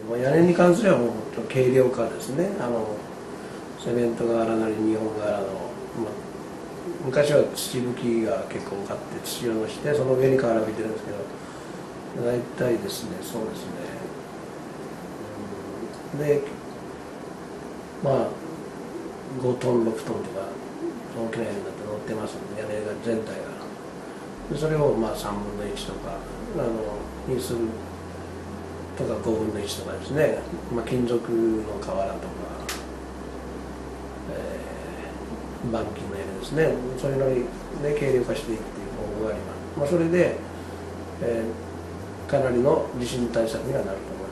もう屋根に関してはもう軽量化ですね。セメント瓦なり日本瓦の、昔は土吹きが結構多かって土をのしてその上に瓦吹いてるんですけど、大体ですね、そうですね、で5トン6トンとか大きな屋根になって乗ってますので、屋根が全体がでそれを3分の1とかにするとか5分の1とかですね、金属の瓦とか、板金の屋根ですね、そういうのに、軽量化していくという方法があります。それで、かなりの地震対策にはなると思います。